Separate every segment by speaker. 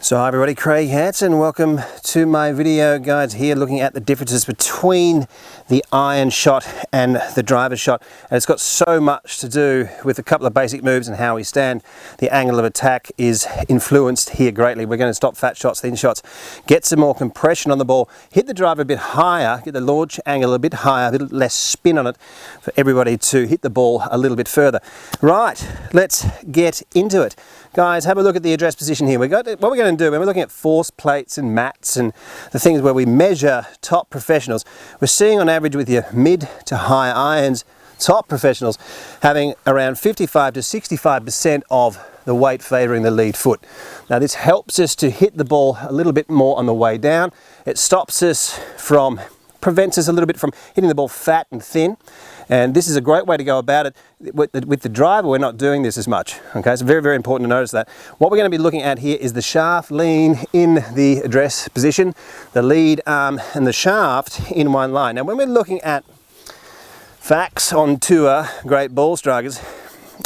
Speaker 1: So hi everybody, Craig Hanson. Welcome to my video guides here looking at the differences between the iron shot and the driver shot. And it's got so much to do with a couple of basic moves and how we stand. The angle of attack is influenced here greatly. We're going to stop fat shots, thin shots, get some more compression on the ball, hit the driver a bit higher, get the launch angle a bit higher, a little less spin on it for everybody to hit the ball a little bit further. Right, let's get into it. Guys, have a look at the address position here. What we're going to do when we're looking at force plates and mats and the things where we measure top professionals, we're seeing on average with your mid to high irons, top professionals having around 55 to 65% of the weight favouring the lead foot. Now this helps us to hit the ball a little bit more on the way down. It stops us from, prevents us a little bit from hitting the ball fat and thin. And this is a great way to go about it. With the driver, we're not doing this as much. Okay, it's very, very important to notice that. What we're going to be looking at here is the shaft lean in the address position, the lead arm and the shaft in one line. Now, when we're looking at facts on tour, great ball strikers,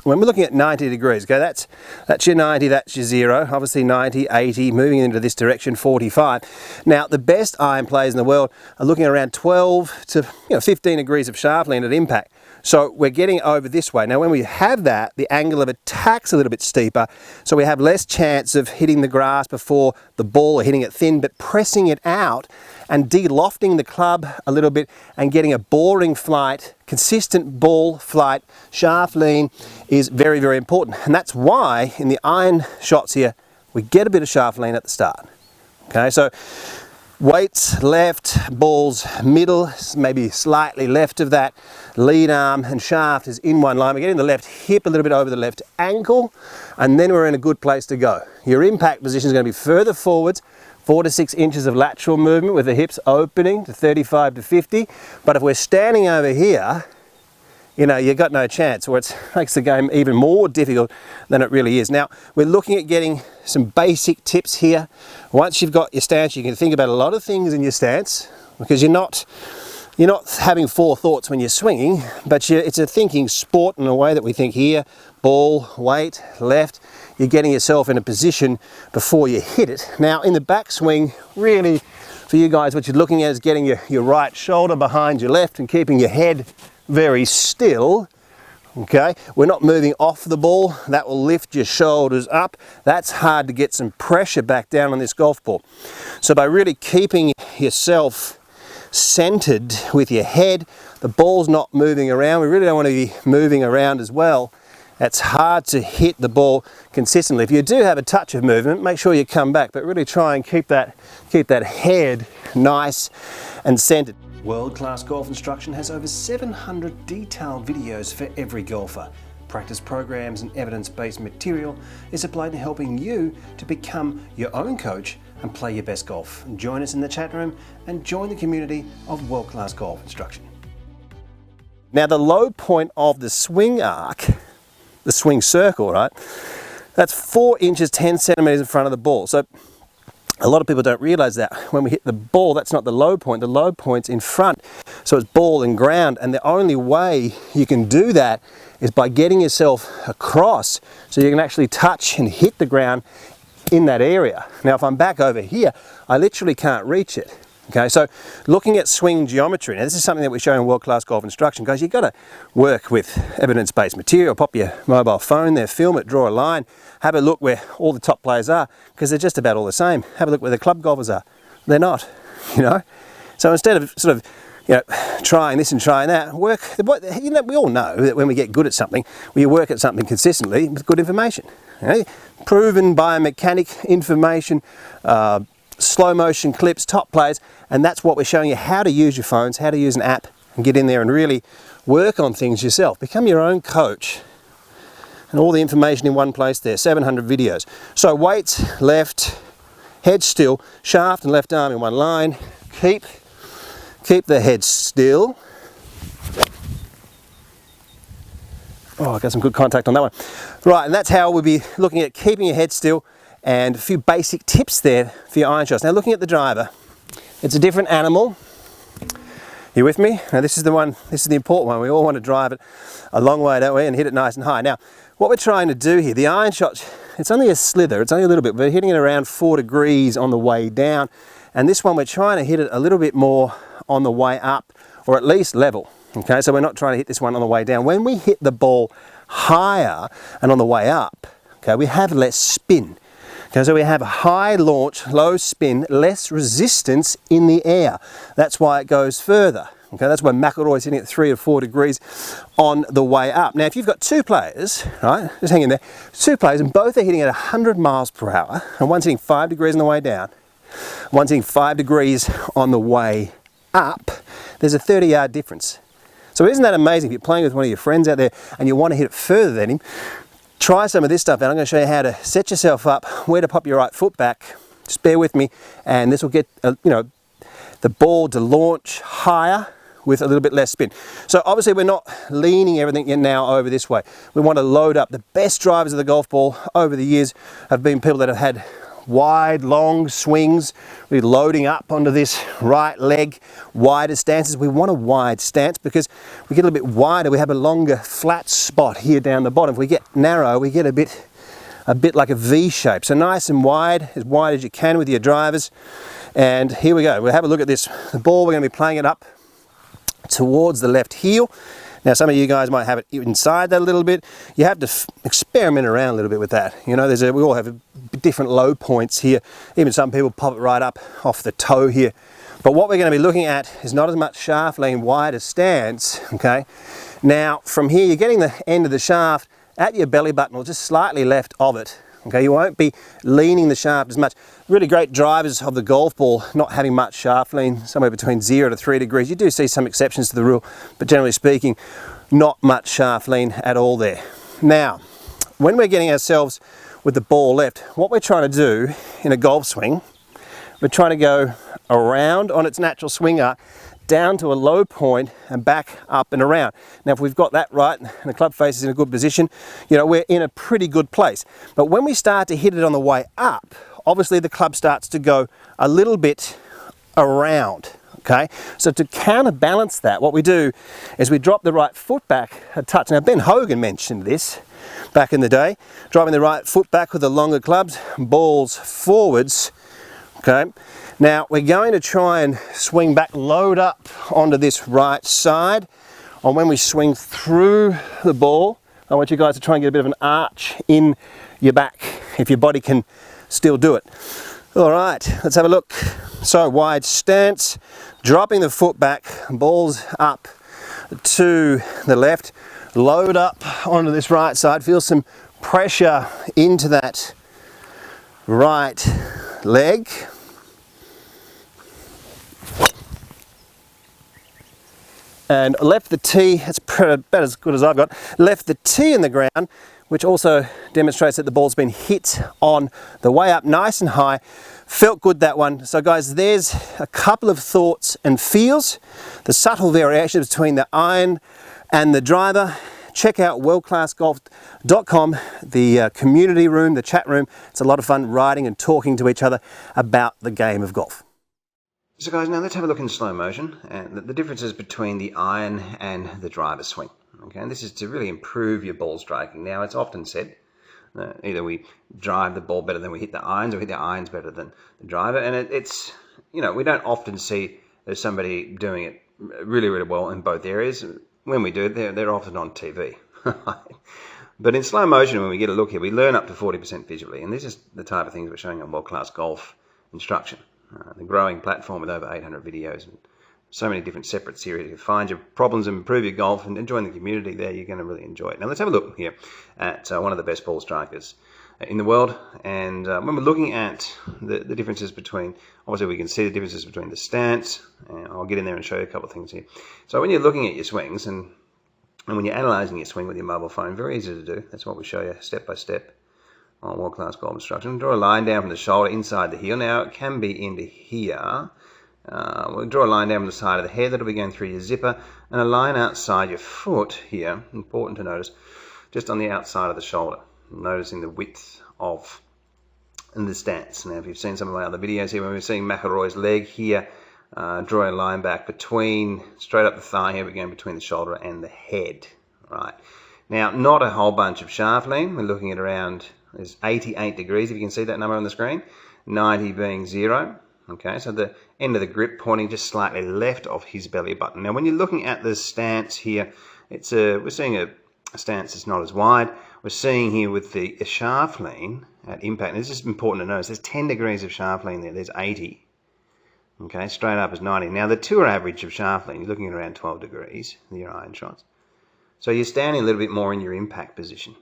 Speaker 1: when we're looking at 90 degrees, okay, that's your 90, that's your 0, obviously 90, 80, moving into this direction, 45. Now, the best iron players in the world are looking around 12 to 15 degrees of shaft lean at impact. So we're getting over this way. Now, when we have that, the angle of attack's a little bit steeper, so we have less chance of hitting the grass before the ball or hitting it thin, but pressing it out and de-lofting the club a little bit and getting a boring flight, consistent ball flight, shaft lean is very, very important. And that's why in the iron shots here, we get a bit of shaft lean at the start. Okay, so weights left, balls middle, maybe slightly left of that, lead arm and shaft is in one line. We're getting the left hip a little bit over the left ankle, and then we're in a good place to go. Your impact position is going to be further forwards, 4 to 6 inches of lateral movement with the hips opening to 35 to 50. But if we're standing over here, you've got no chance, or it makes the game even more difficult than it really is. Now, we're looking at getting some basic tips here. Once you've got your stance, you can think about a lot of things in your stance, because you're not having forethoughts when you're swinging, but it's a thinking sport in a way that we think here, ball, weight, left. You're getting yourself in a position before you hit it. Now, in the backswing, really, for you guys, what you're looking at is getting your right shoulder behind your left and keeping your head very still. Okay, we're not moving off the ball. That will lift your shoulders up. That's hard to get some pressure back down on this golf ball. So by really keeping yourself centered with your head, the ball's not moving around. We really don't want to be moving around as well. It's hard to hit the ball consistently. If you do have a touch of movement, make sure you come back, but really try and keep that head nice and centered. World-class golf instruction has over 700 detailed videos for every golfer. Practice programs and evidence-based material is applied to helping you to become your own coach and play your best golf. Join us in the chat room and join the community of world-class golf instruction. Now, the low point of the swing arc, the swing circle, right? That's 4 inches, 10 centimeters in front of the ball. So a lot of people don't realize that when we hit the ball, that's not the low point. The low point's in front. So it's ball and ground. And the only way you can do that is by getting yourself across so you can actually touch and hit the ground in that area. Now, if I'm back over here, I literally can't reach it. Okay, so looking at swing geometry, now this is something that we show in world-class golf instruction. Guys, you've got to work with evidence-based material. Pop your mobile phone there, film it, draw a line, have a look where all the top players are, because they're just about all the same. Have a look where the club golfers are. They're not, So instead of sort of, trying this and trying that, work, we all know that when we get good at something, we work at something consistently with good information. Proven biomechanic information, slow motion clips, top plays, and that's what we're showing you, how to use your phones, how to use an app and get in there and really work on things yourself. Become your own coach, and all the information in one place there, 700 videos. So weights, left, head still, shaft and left arm in one line. Keep the head still. Oh, I got some good contact on that one. Right, and that's how we'll be looking at keeping your head still, and a few basic tips there for your iron shots. Now, looking at the driver, it's a different animal. You with me? Now, this is the important one. We all want to drive it a long way, don't we, and hit it nice and high. Now, what we're trying to do here, the iron shot it's only a slither, it's only a little bit. We're hitting it around 4 degrees on the way down, and this one we're trying to hit it a little bit more on the way up, or at least level. Okay, so we're not trying to hit this one on the way down. When we hit the ball higher and on the way up, okay, we have less spin. Okay, so we have a high launch, low spin, less resistance in the air. That's why it goes further. Okay, that's why McIlroy's hitting at 3 or 4 degrees on the way up. Now, if you've got two players, right, just hang in there, two players, and both are hitting at 100 miles per hour, and one's hitting 5 degrees on the way down, one's hitting 5 degrees on the way up, there's a 30-yard difference. So isn't that amazing? If you're playing with one of your friends out there and you want to hit it further than him, try some of this stuff, and I'm going to show you how to set yourself up, where to pop your right foot back. Just bear with me, and this will get the ball to launch higher with a little bit less spin. So obviously we're not leaning everything in now over this way. We want to load up. The best drivers of the golf ball over the years have been people that have had wide, long swings, really loading up onto this right leg, wider stances. We want a wide stance because we get a little bit wider, we have a longer flat spot here down the bottom. If we get narrow, we get a bit like a V shape. So nice and wide as you can with your drivers. And here we go. We'll have a look at this. The ball, we're going to be playing it up towards the left heel. Now, some of you guys might have it inside that a little bit. You have to experiment around a little bit with that. You know, we all have different low points here. Even some people pop it right up off the toe here. But what we're going to be looking at is not as much shaft lean, wider stance, okay? Now, from here, you're getting the end of the shaft at your belly button or just slightly left of it. Okay, you won't be leaning the shaft as much. Really great drivers of the golf ball not having much shaft lean, somewhere between 0 to 3 degrees. You do see some exceptions to the rule, but generally speaking, not much shaft lean at all there. Now, when we're getting ourselves with the ball left, what we're trying to do in a golf swing, we're trying to go around on its natural swing arc, down to a low point and back up and around. Now, if we've got that right and the club face is in a good position, you know, we're in a pretty good place. But when we start to hit it on the way up, obviously the club starts to go a little bit around, okay? So to counterbalance that, what we do is we drop the right foot back a touch. Now, Ben Hogan mentioned this back in the day, driving the right foot back with the longer clubs, balls forwards, okay? Now, we're going to try and swing back, load up onto this right side. And when we swing through the ball, I want you guys to try and get a bit of an arch in your back, if your body can still do it. All right, let's have a look. So, wide stance, dropping the foot back, balls up to the left, load up onto this right side, feel some pressure into that right leg. And left the tee, that's about as good as I've got, left the tee in the ground, which also demonstrates that the ball's been hit on the way up nice and high. Felt good, that one. So guys, there's a couple of thoughts and feels, the subtle variations between the iron and the driver. Check out worldclassgolf.com, the community room, the chat room. It's a lot of fun writing and talking to each other about the game of golf. So guys, now let's have a look in slow motion and the differences between the iron and the driver swing. Okay, and this is to really improve your ball striking. Now, it's often said either we drive the ball better than we hit the irons, or hit the irons better than the driver. And it's, you know, we don't often see there's somebody doing it really, really well in both areas. When we do, they're often on TV. But in slow motion, when we get a look here, we learn up to 40% visually. And this is the type of things we're showing on World Class Golf Instruction. The growing platform with over 800 videos and so many different separate series. You find your problems and improve your golf and join the community there. You're going to really enjoy it. Now let's have a look here at one of the best ball strikers in the world. And when we're looking at the differences between, obviously we can see the differences between the stance. And I'll get in there and show you a couple of things here. So when you're looking at your swings and when you're analysing your swing with your mobile phone, very easy to do. That's what we show you step by step on World Class Golf Instruction. Draw a line down from the shoulder inside the heel. Now it can be into here. We'll draw a line down from the side of the head. That'll be going through your zipper, and a line outside your foot here. Important to notice, just on the outside of the shoulder. Noticing the width of the stance. Now, if you've seen some of my other videos here, when we're seeing McIlroy's leg here, draw a line back between, straight up the thigh here, we're going between the shoulder and the head. Right. Now, not a whole bunch of shaft lean. We're looking at around is 88 degrees, if you can see that number on the screen, 90 being 0. Okay, so the end of the grip pointing just slightly left of his belly button. Now when you're looking at the stance here, we're seeing a stance that's not as wide. We're seeing here with the shaft lean at impact, and this is important to notice, there's 10 degrees of shaft lean there, there's 80. Okay, straight up is 90. Now the tour average of shaft lean, you're looking at around 12 degrees with your iron shots. So you're standing a little bit more in your impact position.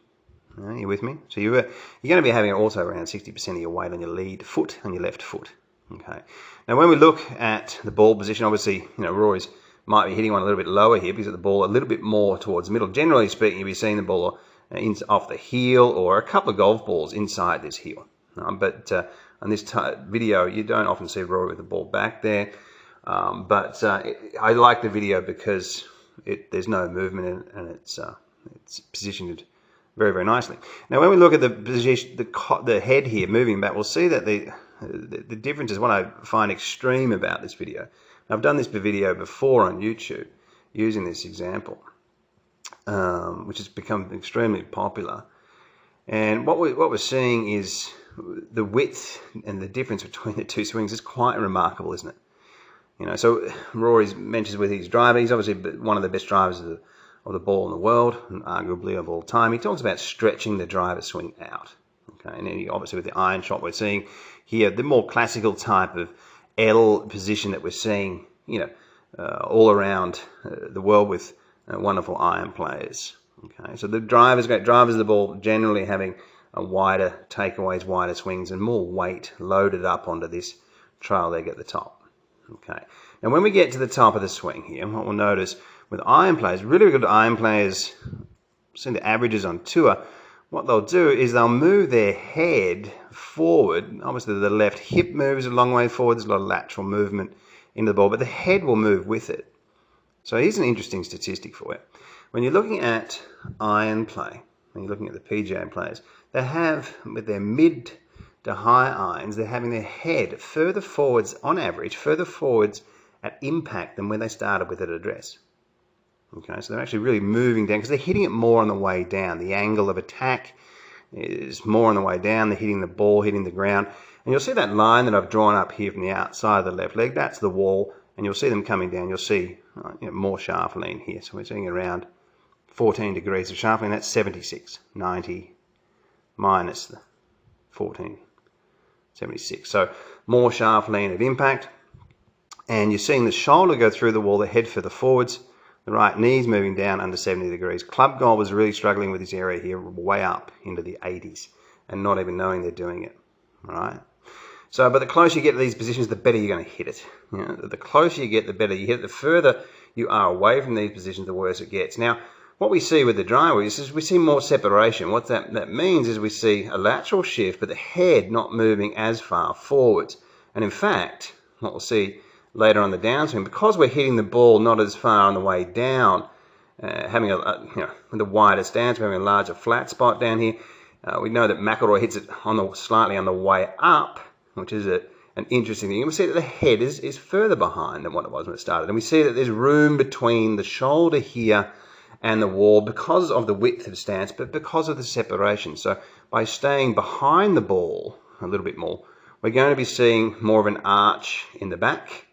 Speaker 1: You with me? So you're going to be having also around 60% of your weight on your lead foot, on your left foot. Okay. Now when we look at the ball position, obviously, Rory's might be hitting one a little bit lower here because of the ball a little bit more towards the middle. Generally speaking, you'll be seeing the ball off the heel or a couple of golf balls inside this heel. But on this video, you don't often see Rory with the ball back there. I like the video because there's no movement in it, and it's positioned very, very nicely. Now when we look at the position, the head here moving back, we'll see that the difference is what I find extreme about this video. I've done this video before on YouTube using this example, which has become extremely popular. And what we're seeing is the width and the difference between the two swings is quite remarkable, isn't it? So Rory mentions with his driver, he's obviously one of the best drivers of the ball in the world, and arguably of all time. He talks about stretching the driver swing out. Okay, and then obviously with the iron shot, we're seeing here the more classical type of L position that we're seeing, all around the world with wonderful iron players. Okay, so the drivers of the ball generally having a wider takeaways, wider swings, and more weight loaded up onto this trail leg at the top. Okay, now when we get to the top of the swing here, what we'll notice with iron players, really good iron players, seeing the averages on tour, what they'll do is they'll move their head forward. Obviously the left hip moves a long way forward, there's a lot of lateral movement into the ball, but the head will move with it. So here's an interesting statistic for you. When you're looking at iron play, when you're looking at the PGA players, they have, with their mid to high irons, they're having their head further forwards, on average, further forwards at impact than when they started with it at address. Okay, so they're actually really moving down because they're hitting it more on the way down. The angle of attack is more on the way down. They're hitting the ball, hitting the ground. And you'll see that line that I've drawn up here from the outside of the left leg, that's the wall. And you'll see them coming down. You'll see more shaft lean here. So we're seeing around 14 degrees of shaft lean. That's 76, 90 minus the 14, 76. So more shaft lean at impact. And you're seeing the shoulder go through the wall, the head further forwards. The right knee's moving down under 70 degrees. Club golfers really struggling with this area here, way up into the 80s, and not even knowing they're doing it. All right. So, but the closer you get to these positions, the better you're going to hit it. The closer you get, the better you hit it. The further you are away from these positions, the worse it gets. Now, what we see with the driver is we see more separation. What that means is we see a lateral shift, but the head not moving as far forwards. And in fact, what we'll see later on the downswing, because we're hitting the ball not as far on the way down, having the wider stance, we're having a larger flat spot down here. We know that McIlroy hits it slightly on the way up, which is an interesting thing. And we see that the head is further behind than what it was when it started. And we see that there's room between the shoulder here and the wall because of the width of stance, but because of the separation. So by staying behind the ball a little bit more, we're going to be seeing more of an arch in the back.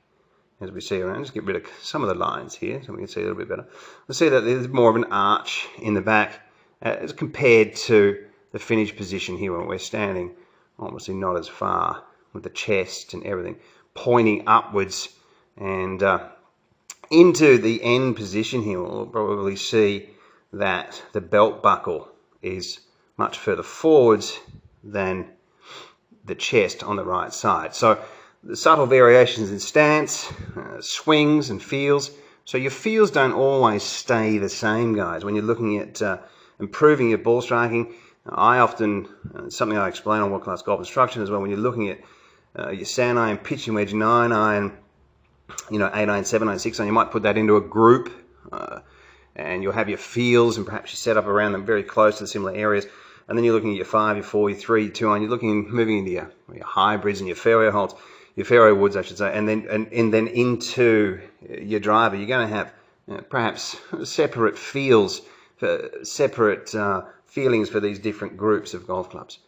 Speaker 1: As we see around, just get rid of some of the lines here so we can see a little bit better. We'll see that there's more of an arch in the back as compared to the finish position here when we're standing obviously not as far with the chest and everything pointing upwards and into the end position here. We'll probably see that the belt buckle is much further forwards than the chest on the right side. So the subtle variations in stance, swings and feels. So your feels don't always stay the same, guys. When you're looking at improving your ball striking, I often, something I explain on World Class Golf Instruction as well, when you're looking at your sand iron, pitching wedge, 9 iron, 8 iron, 7 iron, 6 iron, you might put that into a group and you'll have your feels and perhaps you set up around them very close to the similar areas. And then you're looking at your 5, your 4, your 3, your 2 iron, you're moving into your hybrids and your fairway holds. Your fairway woods, I should say, and then into your driver, you're going to have perhaps separate feels, separate feelings for these different groups of golf clubs.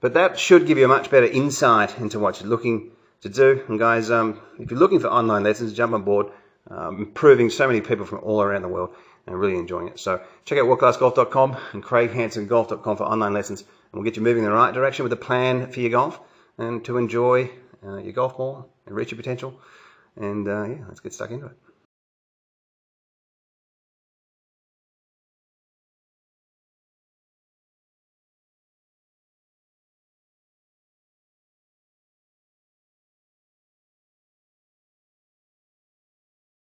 Speaker 1: But that should give you a much better insight into what you're looking to do. And guys, if you're looking for online lessons, jump on board. Improving so many people from all around the world and really enjoying it. So check out worldclassgolf.com and craighansongolf.com for online lessons, and we'll get you moving in the right direction with a plan for your golf and to enjoy your golf more and reach your potential. And yeah, let's get stuck into it.